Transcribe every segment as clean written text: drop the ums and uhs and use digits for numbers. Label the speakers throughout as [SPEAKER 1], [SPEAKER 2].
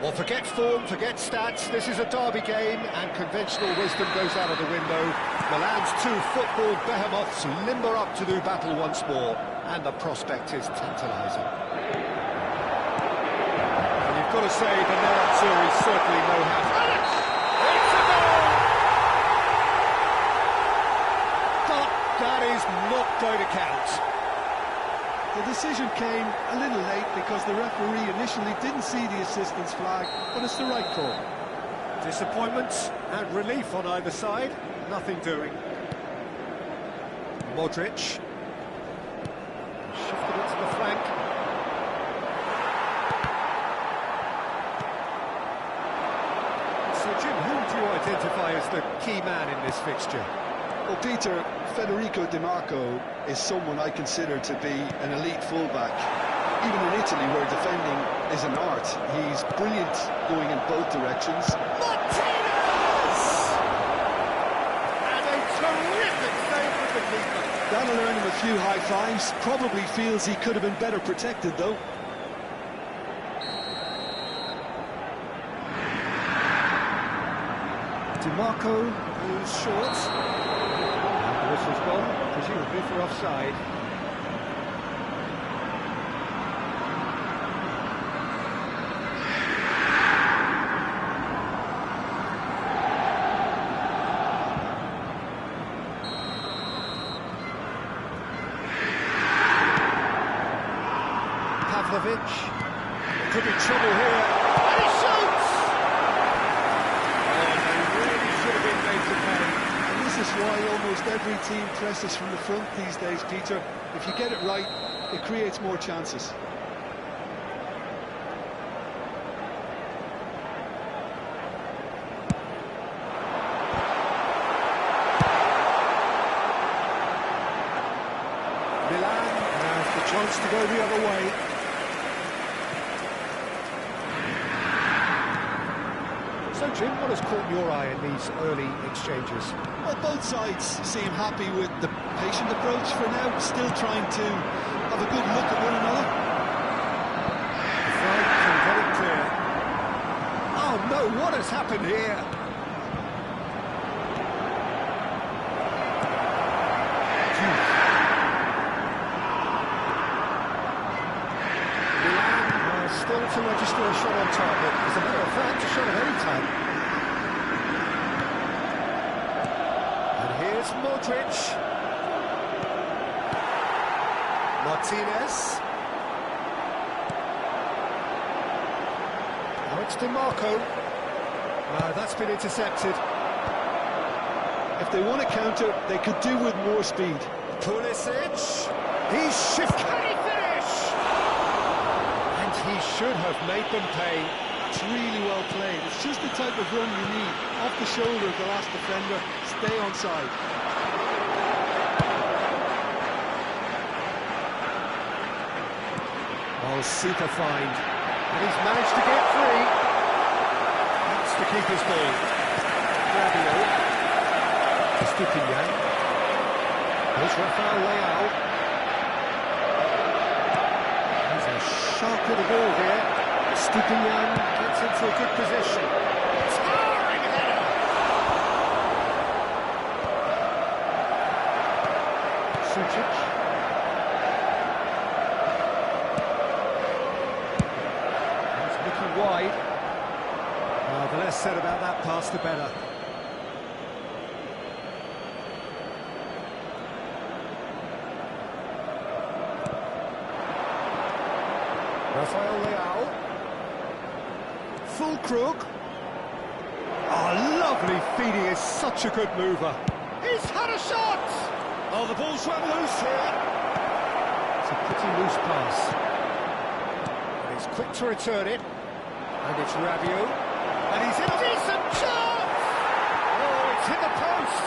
[SPEAKER 1] Well, forget form, forget stats. This is a derby game, and conventional wisdom goes out of the window. Milan's two football behemoths limber up to do battle once more, and the prospect is tantalising. And you've got to say, the Nerazzurri certainly know how to... It's a goal! But that is not going to count.
[SPEAKER 2] The decision came a little late because the referee initially didn't see the assistance flag, but it's the right call.
[SPEAKER 1] Disappointment and relief on either side, nothing doing. Modric. Shifted it to the flank. So Jim, who do you identify as the key man in this fixture?
[SPEAKER 2] Well, Peter, Federico Di Marco is someone I consider to be an elite fullback. Even in Italy, where defending is an art, he's brilliant going in both directions.
[SPEAKER 1] Martinez! And a terrific save from the keeper.
[SPEAKER 2] That'll earn him a few high fives. Probably feels he could have been better protected, though.
[SPEAKER 1] Di Marco moves short. The whistle's gone, presumably for offside. Pavlovic. There could be trouble here. And he shoots! Oh, they really should have been made to pay.
[SPEAKER 2] This is why almost every team presses from the front these days, Peter. If you get it right, it creates more chances.
[SPEAKER 1] Milan has the chance to go the other way. So, Jim, what has caught your eye in these early exchanges?
[SPEAKER 2] Well, both sides seem happy with the patient approach for now, still trying to have a good look at one another.
[SPEAKER 1] The flag can get it clear. Oh no, what has happened here? Milan still to register a shot on target. As a matter of fact, a shot of any type. Modric. Martinez. Now it's Di Marco. That's been intercepted.
[SPEAKER 2] If they want to counter, they could do with more speed.
[SPEAKER 1] Pulisic. He's shifted. Can he finish? And he should have made them pay.
[SPEAKER 2] That's really well played. It's just the type of run you need. Off the shoulder of the last defender, stay onside.
[SPEAKER 1] Oh, super find. And he's managed to get free. That's the keeper's ball. Fabio. Stupinyan. There's Rafael Leao. There's a sharp little ball here. Stupinyan gets into a good position. Towering header! Gjuygg. He's looking wide. The less said about that pass, the better. Rafael Leao. Full crook. Oh, lovely feed. He is such a good mover. He's had a shot! Oh, the ball's run loose here. It's a pretty loose pass. And he's quick to return it. And it's Rabiot. And he's in a decent chance! Oh, it's hit the post!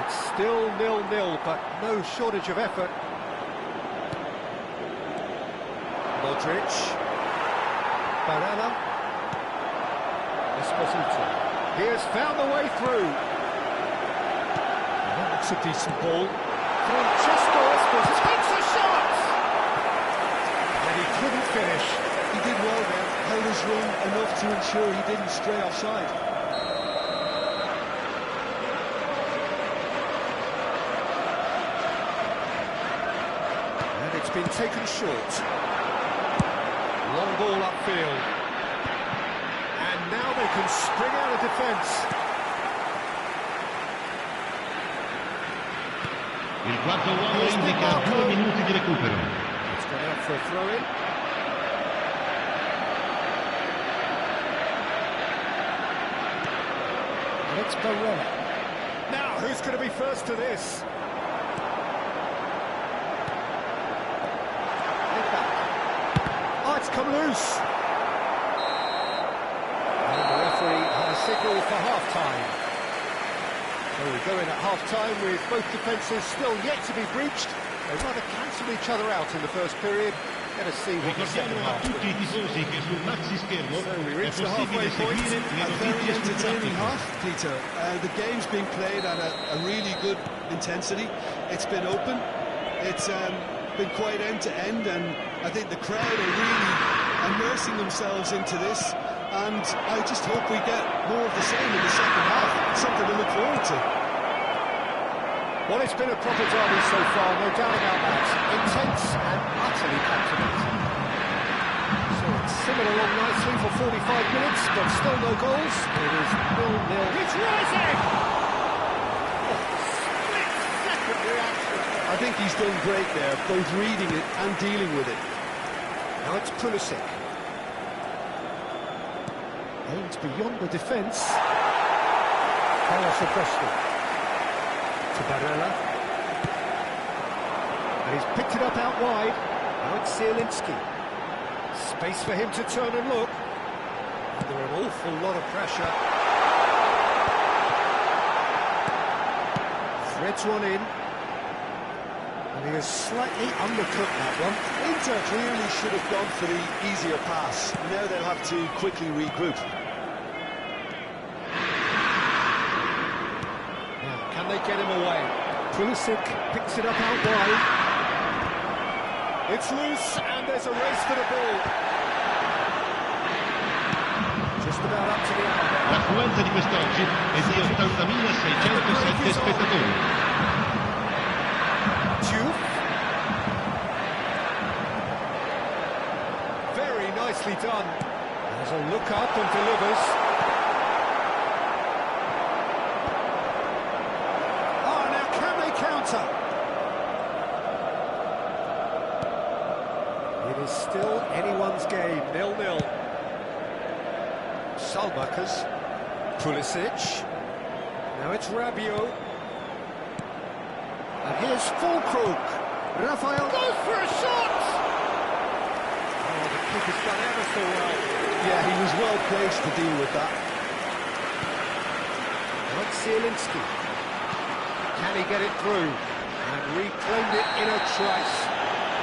[SPEAKER 1] It's still 0-0, but no shortage of effort. Modric. Barella. Esposito. He has found the way through. That's a decent ball. Francesco Esposito takes a shot! finish.
[SPEAKER 2] He did well there, held his run enough to ensure he didn't stray offside.
[SPEAKER 1] And it's been taken short. Long ball upfield. And now they can spring out of defence.
[SPEAKER 3] Il quarto uomo indica 2 minuti di recupero.
[SPEAKER 1] It's gone out for a throw-in. It's Barella. Now, who's going to be first to this? Oh, it's come loose. And the referee has a signal for half-time. So we go in at half-time with both defences still yet to be breached. They'd rather cancel each other out in the first period. Let us see what the second
[SPEAKER 3] Ricordiamo a
[SPEAKER 1] half
[SPEAKER 3] tutti i tifosi che sul maxi schermo
[SPEAKER 1] So we
[SPEAKER 3] è
[SPEAKER 1] reach the
[SPEAKER 3] possibile
[SPEAKER 1] halfway point.
[SPEAKER 3] seguire le
[SPEAKER 2] A very
[SPEAKER 3] notizie sul
[SPEAKER 2] entertaining
[SPEAKER 3] traffico.
[SPEAKER 2] half, Peter. The game's been played at a really good intensity. It's been open. It's been quite end-to-end, and I think the crowd are really immersing themselves into this. And I just hope we get more of the same in the second half. It's something to look forward to.
[SPEAKER 1] Well, it's been a proper derby so far, no doubt about that. Intense and utterly captivating. So it's simmered along nicely for 45 minutes, but still no goals. It is 0-0. It's rising! Oh, split-second reaction.
[SPEAKER 2] I think he's done great there, both reading it and dealing with it.
[SPEAKER 1] Now it's Pulisic. Aims beyond the defence. Carlos Preston. To Barella. And he's picked it up out wide. Now it's Zielinski. Space for him to turn and look. Under an awful lot of pressure. Threads one in. And he has slightly undercooked that one.
[SPEAKER 2] Inter clearly should have gone for the easier pass. Now they'll have to quickly regroup.
[SPEAKER 1] Can they get him away? Pulisic picks it up out wide. It's loose, and there's a race for the ball. Just about up to the hour.
[SPEAKER 3] L'affluenza di quest'oggi è di 80.607 spettatori.
[SPEAKER 1] Gjuygg. Very nicely done. Has a look up and delivers. It is still anyone's game, 0-0. Salmakers. Pulisic. Now it's Rabiot. And here's Fulkrug. Rafael goes for a shot! Oh, the kick has done ever so well.
[SPEAKER 2] Yeah, he was well placed to deal with that.
[SPEAKER 1] Now it's Zielinski. Can he get it through? And reclaimed it in a trice.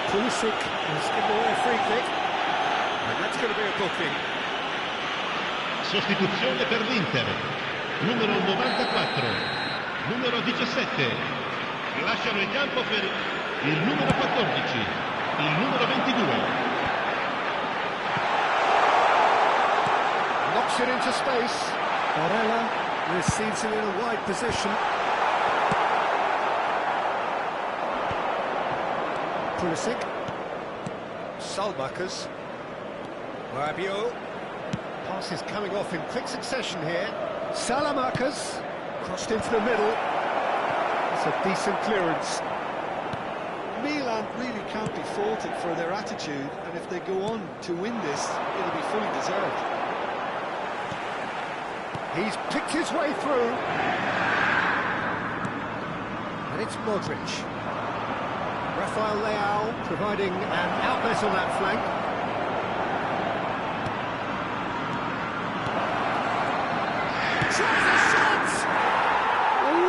[SPEAKER 1] Pulisic has given away a free kick. And that's going to be a booking.
[SPEAKER 3] Sostituzione per l'Inter. Numero 94, numero 17. Lasciano il campo per il numero 14, il numero 22.
[SPEAKER 1] Knocks it into space. Barella receives it in a wide position. Pulisic. Salmakers. Rabiot. Pass is coming off in quick succession here. Salamakers. Crossed into the middle. It's a decent clearance.
[SPEAKER 2] Milan really can't be faulted for their attitude, and if they go on to win this, it'll be fully deserved.
[SPEAKER 1] He's picked his way through. And it's Modric. Rafael Leao providing an outlet on that flank. Tries a shot!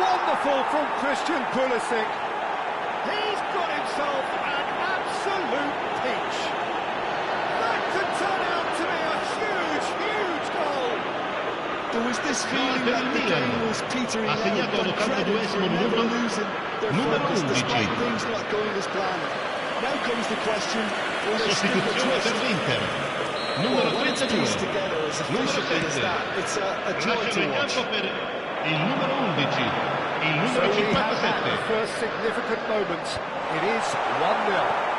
[SPEAKER 1] Wonderful from Christian Pulisic. He's got himself an absolute peach. That could turn out to be a huge, huge goal.
[SPEAKER 2] There was this feeling that the game was petering
[SPEAKER 3] Ha
[SPEAKER 2] out,
[SPEAKER 3] segnato
[SPEAKER 2] but credits
[SPEAKER 3] all'82esimo
[SPEAKER 2] were never
[SPEAKER 3] minuto,
[SPEAKER 2] losing their
[SPEAKER 3] numero
[SPEAKER 2] focus
[SPEAKER 3] 11.
[SPEAKER 2] despite things not going as planned. Now comes the question,
[SPEAKER 3] Sostituzione per l'Inter. Numero 32. Numero 7. Lasciano il campo per il numero 11. Il numero 57.
[SPEAKER 1] The first significant moment. It is 1-0.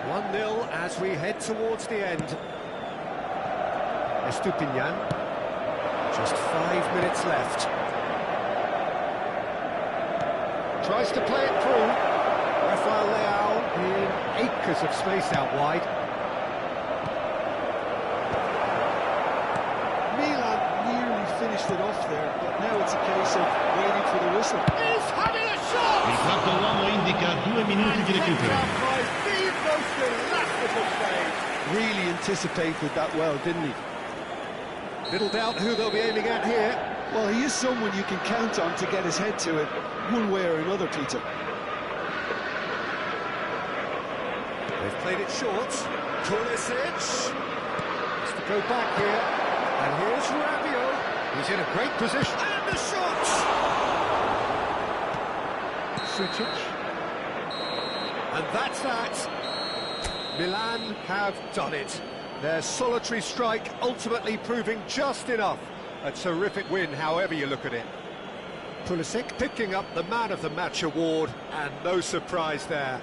[SPEAKER 1] 1-0 as we head towards the end. Estupinian. Just 5 minutes left. Tries to play it through. Rafael Leao in acres of space out wide.
[SPEAKER 2] Milan nearly finished it off there, but now it's a case of waiting for the whistle.
[SPEAKER 1] He's having a shot!
[SPEAKER 3] Il quarto uomo indica 2 minuti di recupero.
[SPEAKER 2] Really anticipated that well, didn't he?
[SPEAKER 1] Little doubt who they'll be aiming at here.
[SPEAKER 2] Well, he is someone you can count on to get his head to it, one way or another, Peter.
[SPEAKER 1] They've played it short. Pulisic has to go back here. And here's Rabiot. He's in a great position. And the shot! Sucic. And that's that. Milan have done it. Their solitary strike ultimately proving just enough. A terrific win, however you look at it. Pulisic picking up the Man of the Match award, and no surprise there.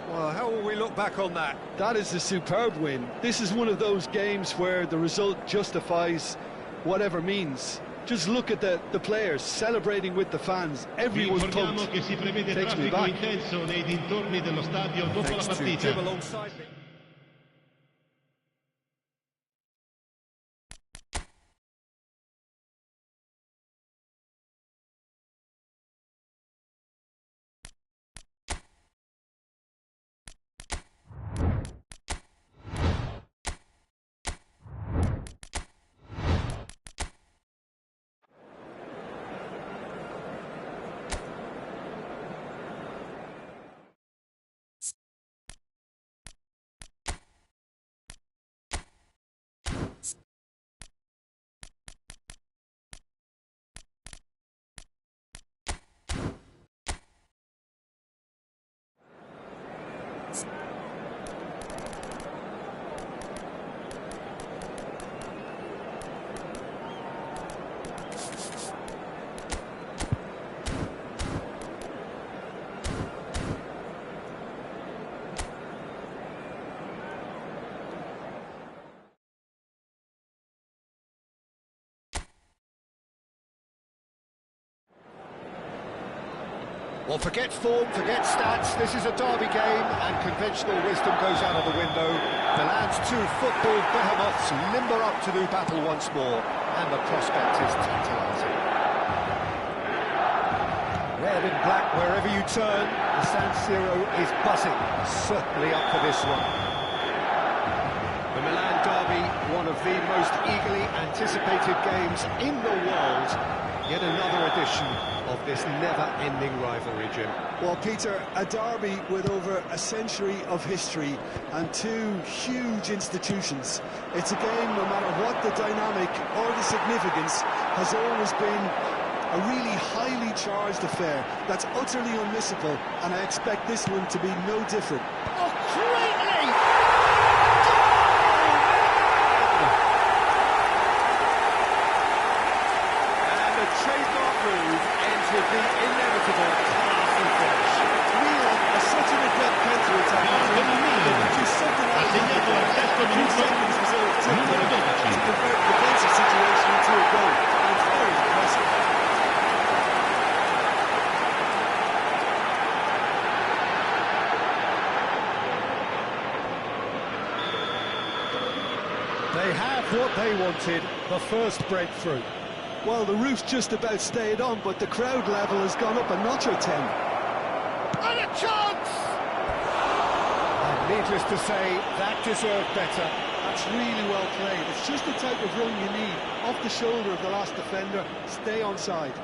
[SPEAKER 1] Well, how will we look back on that?
[SPEAKER 2] That is a superb win. This is one of those games where the result justifies whatever means. Just look at the players celebrating with the fans. Everyone's pumped.
[SPEAKER 3] Che si prevede
[SPEAKER 2] Takes me
[SPEAKER 3] traffico
[SPEAKER 2] back.
[SPEAKER 3] intenso nei dintorni dello stadio dopo la
[SPEAKER 1] Thanks to
[SPEAKER 3] partita.
[SPEAKER 1] Jim alongside me. Well, forget form, forget stats. This is a derby game, and conventional wisdom goes out of the window. Milan's two football behemoths limber up to do battle once more, and the prospect is tantalising. Red and black wherever you turn, the San Siro is buzzing. Certainly up for this one. The Milan derby, one of the most eagerly anticipated games in the world. Yet another edition of this never-ending rivalry, Jim.
[SPEAKER 2] Well, Peter, a derby with over a century of history and two huge institutions. It's a game, no matter what the dynamic or the significance, has always been a really highly charged affair that's utterly unmissable, and I expect this one to be no different.
[SPEAKER 1] Oh, greatly! Trademark move ends with the inevitable classy finish.
[SPEAKER 2] Milan are such an adept counter-attack. Just something
[SPEAKER 3] Ha segnato al sesto minuto numero 12.
[SPEAKER 2] to convert the defensive situation into a goal. And it's very impressive.
[SPEAKER 1] They have what they wanted, the first breakthrough.
[SPEAKER 2] Well, the roof's just about stayed on, but the crowd level has gone up a notch or 10.
[SPEAKER 1] And a chance! And needless to say, that deserved better.
[SPEAKER 2] That's really well played. It's just the type of run you need. Off the shoulder of the last defender, stay onside.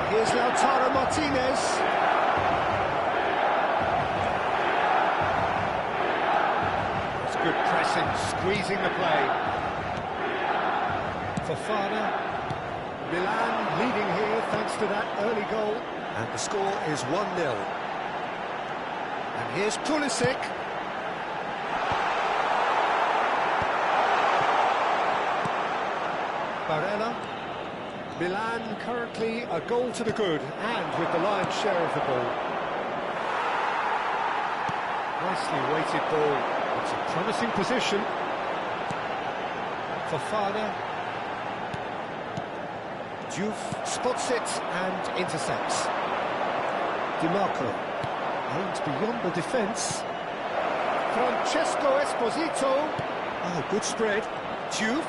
[SPEAKER 1] Here's Lautaro Martinez. pressing, squeezing the play. Fofana. Milan leading here thanks to that early goal. And the score is 1-0. And here's Pulisic. Barella. Milan currently a goal to the good and with the lion's share of the ball. Nicely weighted ball. It's a promising position. Fofana. Gjuygg spots it and intercepts. Dimarco. Aimed beyond the defence. Francesco Esposito. Oh, good spread. Gjuygg.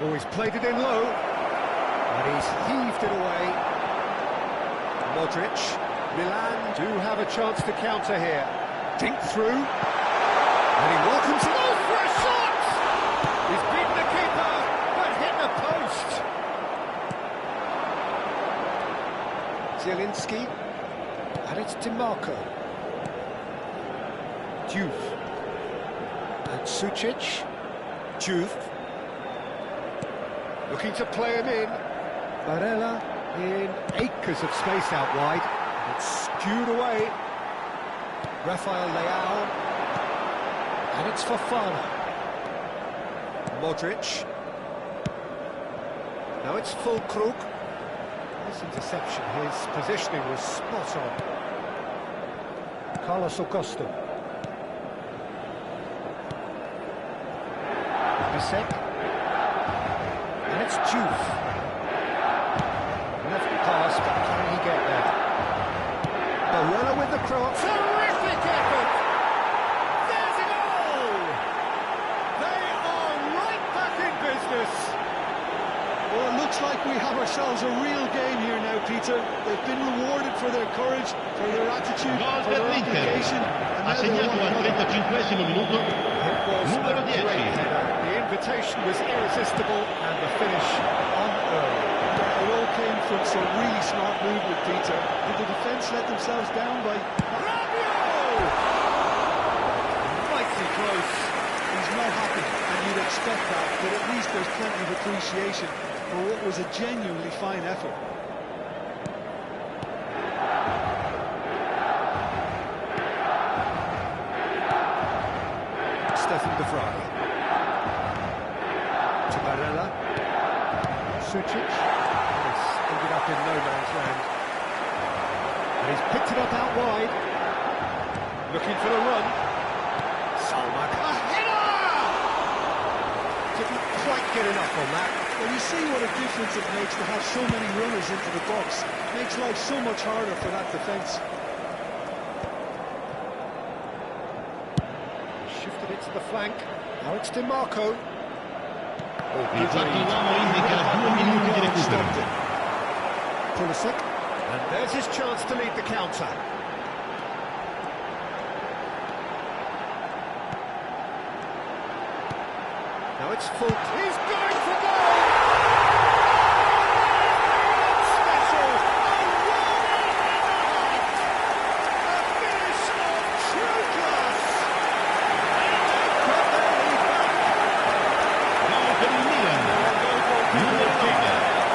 [SPEAKER 1] Oh, he's played it in low. And he's heaved it away. Modric. Milan do have a chance to counter here. Dink through. And he welcomes it. Oh, for a shot! He's beaten the keeper, but hit the post. Zielinski. And it's Dimarco. Gjuygg. And Sucic. Gjuygg. Looking to play him in. Barella in acres of space out wide. It's skewed away. Rafael Leao. And it's Fofana. Modric. Now it's Fulkrug. This interception, his positioning was spot on. Carlos Augusto. Bisek. And it's Gjuygg. Left pass, but can he get there? Barella with the cross. Terrific effort! There's a goal! They are right back in business.
[SPEAKER 2] Well, it looks like we have ourselves a real game here now, Peter. They've been rewarded for their courage, for their attitude,
[SPEAKER 3] Gol
[SPEAKER 2] for
[SPEAKER 3] per
[SPEAKER 2] their
[SPEAKER 3] l'Inter.
[SPEAKER 2] application.
[SPEAKER 3] Ha segnato al 35esimo minuto numero 10.
[SPEAKER 1] The invitation was irresistible and the finish unearned.
[SPEAKER 2] It all came from some really smart movement, Peter. Did the defence let themselves down by...
[SPEAKER 1] Rabiot! Mighty close.
[SPEAKER 2] He's not happy, and you'd expect that, but at least there's plenty of appreciation for what was a genuinely fine effort.
[SPEAKER 1] Stefan de Vrij. To Barella. Sucic. It's ended up in no man's land. And he's picked it up out wide. Looking for the run. Salmak. A header! Didn't quite get enough on that.
[SPEAKER 2] Well, you see what a difference it makes to have so many runners into the box. Makes life so much harder for that defence.
[SPEAKER 1] Shifted it to the flank. Now it's Dimarco.
[SPEAKER 3] Il quarto uomo indica 2 minuti di recupero.
[SPEAKER 1] Pulisic. And there's his chance to lead the counter. Now it's full. He's going for goal! Special! A finish of true class! Got their lead back.
[SPEAKER 3] Gol per il Milan. Numero 9.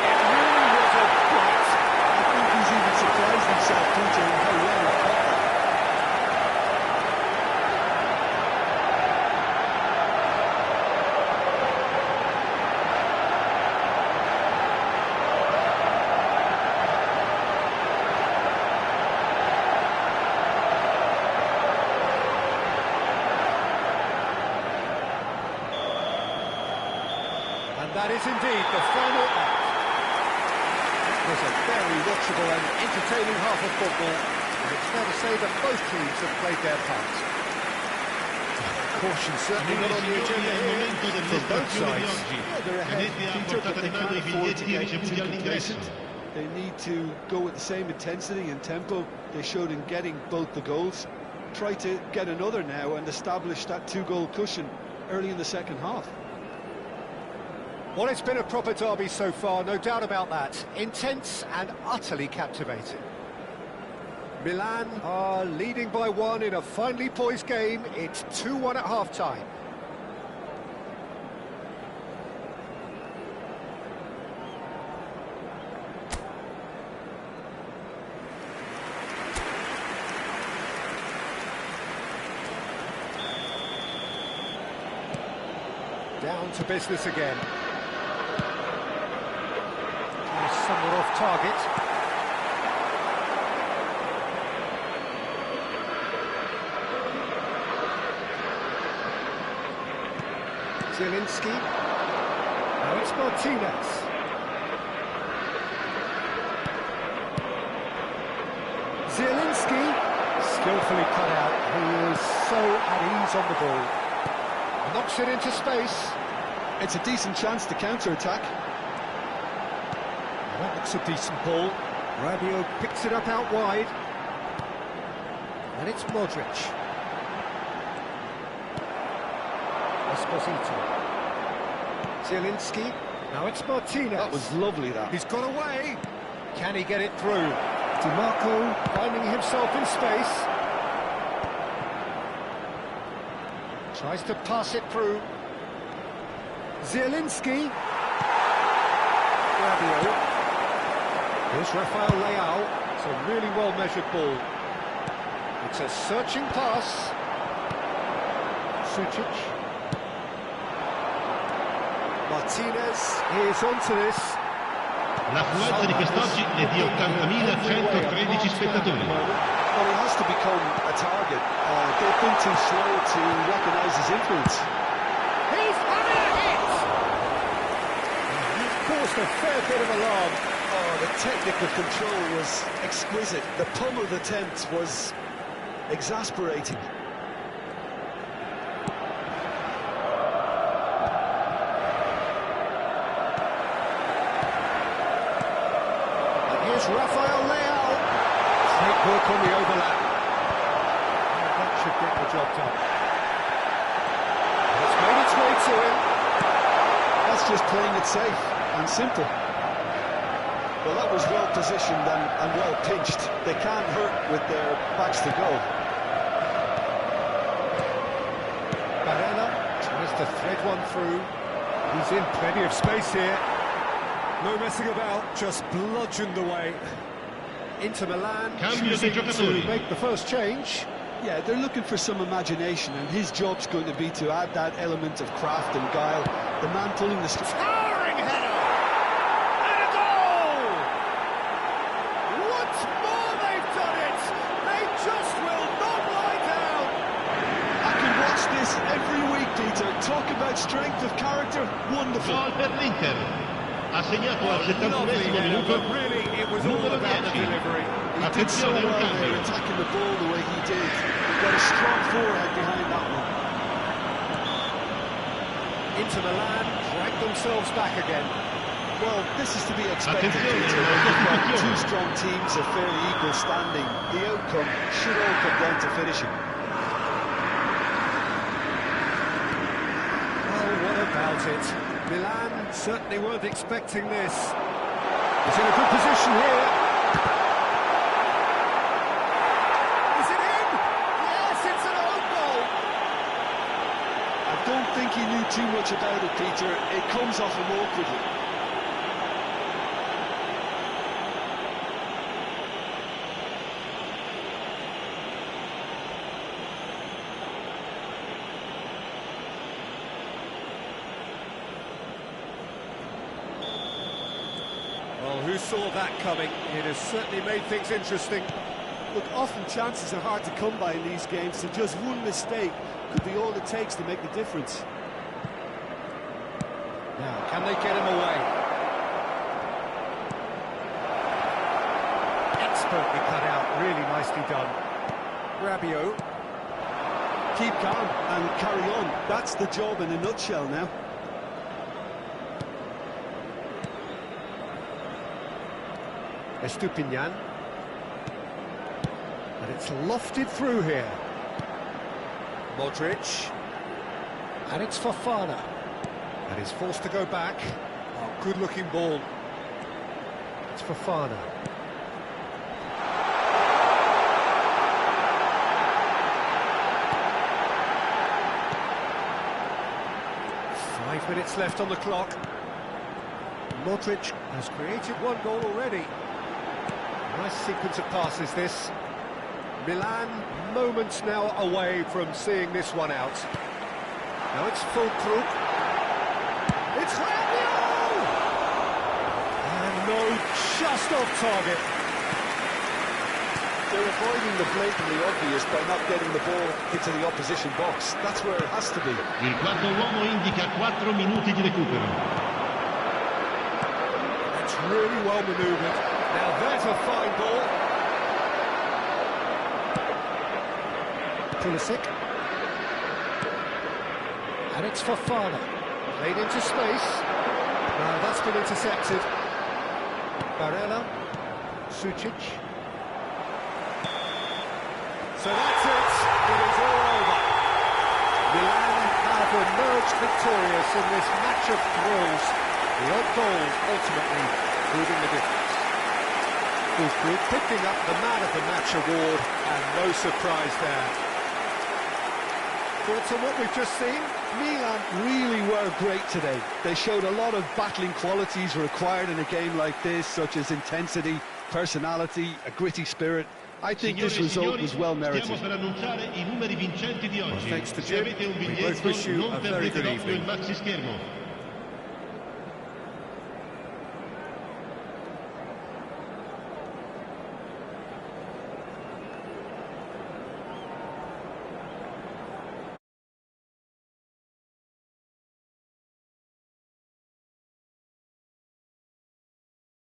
[SPEAKER 1] It really was a bite.
[SPEAKER 2] I think he's even surprised himself, Peter, in how well he caught that.
[SPEAKER 1] And that is indeed the final act. It was a very watchable and entertaining half of football, and it's fair to say that both teams have played their part. Caution certainly not on the agenda here for both sides.
[SPEAKER 2] They're ahead, Peter, but they can't afford to get too
[SPEAKER 3] biglietti all'ingresso.
[SPEAKER 2] complacent. They need to go with the same intensity and tempo they showed in getting both the goals. Try to get another now and establish that two-goal cushion early in the second half.
[SPEAKER 1] Well, it's been a proper derby so far, no doubt about that. Intense and utterly captivating. Milan are leading by 1 in a finely poised game. It's 2-1 at half-time. Down to business again. Somewhat off target. Zielinski. Now it's Martinez. Zielinski. Skillfully cut out. He is so at ease on the ball. Knocks it into space.
[SPEAKER 2] It's a decent chance to counter-attack.
[SPEAKER 1] That looks a decent ball. Rabiot picks it up out wide. And it's Modric. Esposito. Zielinski. Now it's Martinez.
[SPEAKER 2] That was lovely, that.
[SPEAKER 1] He's got away. Can he get it through? DiMarco finding himself in space. Tries to pass it through. Zielinski. Rabiot. Here's Rafael Leao. It's a really well-measured ball. It's a searching pass. Sucic. Martinez is onto this.
[SPEAKER 3] L'affluenza di quest'oggi è di 80.113 spettatori.
[SPEAKER 2] Well, he has to become a target. They've been too slow to recognise his influence.
[SPEAKER 1] He's had a hit! He's caused a fair bit of alarm.
[SPEAKER 2] Oh, the technical control was exquisite. The pummeled attempt was exasperating.
[SPEAKER 1] Here's Rafael Leao. Great work on the overlap. And that should get the job done. It's made its way to him.
[SPEAKER 2] That's just playing it safe and simple. Well, that was well positioned and well pinched. They can't hurt with their backs to goal.
[SPEAKER 1] Barella tries to thread one through. He's in plenty of space here. No messing about, just bludgeoned away. Inter Milan
[SPEAKER 3] Cambio di
[SPEAKER 1] choosing
[SPEAKER 3] giocatori.
[SPEAKER 1] to make the first change.
[SPEAKER 2] Yeah, they're looking for some imagination, and his job's going to be to add that element of craft and guile. The man pulling the strings.
[SPEAKER 1] Towering header! And a goal! Once more they've done it! They just will not lie down!
[SPEAKER 2] I can watch this every week, Peter. Talk about strength of character. Wonderful.
[SPEAKER 3] Gol per l'Inter. Ha segnato al
[SPEAKER 1] Lovely
[SPEAKER 3] 71esimo
[SPEAKER 1] header,
[SPEAKER 3] minuto.
[SPEAKER 1] but really it was all
[SPEAKER 3] Numero
[SPEAKER 1] about the
[SPEAKER 3] 10.
[SPEAKER 1] delivery.
[SPEAKER 2] He did so
[SPEAKER 3] Attenzione, un
[SPEAKER 2] well there,
[SPEAKER 3] cambio.
[SPEAKER 2] attacking the ball the way he did. He got a strong forehand behind that one.
[SPEAKER 1] Inter Milan drag themselves back again.
[SPEAKER 2] Well, this is to be expected,
[SPEAKER 3] Attenzione,
[SPEAKER 2] Peter.
[SPEAKER 3] una
[SPEAKER 2] You've got
[SPEAKER 3] sostituzione.
[SPEAKER 2] two strong teams of fairly equal standing. The outcome should all come down to finishing.
[SPEAKER 1] Oh, what about it? Milan certainly weren't expecting this. He's in a good position here. Is it in? Yes, it's an own goal.
[SPEAKER 2] I don't think he knew too much about it, Peter. It comes off him awkwardly.
[SPEAKER 1] Well, who saw that coming? It has certainly made things interesting.
[SPEAKER 4] Look, often chances are hard to come by in these games, so just one mistake could be all it takes to make the difference.
[SPEAKER 1] Now, can they get him away? Expertly cut out, really nicely done. Rabiot.
[SPEAKER 4] Keep calm and carry on. That's the job in a nutshell now.
[SPEAKER 1] Estupinian. And it's lofted through here. Modric. And it's Fofana. And he's forced to go back. Oh, good-looking ball. It's Fofana. Five minutes left on the clock. Modric has created one goal already. Nice sequence of passes, this. Milan moments now away from seeing this one out. Now it's full Krug. It's Rabiot! And no, just off target.
[SPEAKER 2] They're avoiding the blatantly obvious by not getting the ball into the opposition box. That's where it has to be.
[SPEAKER 3] Il quarto uomo indica 4 minuti di recupero.
[SPEAKER 1] That's really well manoeuvred. Now there's a fine ball. Pulisic. And it's Fofana. Played into space. Now that's been intercepted. Barella. Sucic. So that's it. It is all over. Milan have emerged victorious in this match of thrills. The odd goal ultimately proving the difference. Gjuygg picking up the Man of the Match award, and no surprise there. Thoughts on what we've just seen?
[SPEAKER 2] Milan really were great today. They showed a lot of battling qualities required in a game like this, such as intensity, personality, a gritty spirit. I think this result was well merited.
[SPEAKER 3] Stiamo per annunciare i numeri vincenti di oggi.
[SPEAKER 1] Thanks to
[SPEAKER 3] Se
[SPEAKER 1] Jim.
[SPEAKER 3] avete un
[SPEAKER 1] We both
[SPEAKER 3] biglietto,
[SPEAKER 1] wish you
[SPEAKER 3] non
[SPEAKER 1] a very good
[SPEAKER 3] perdete l'occhio
[SPEAKER 1] evening.
[SPEAKER 3] il maxi schermo.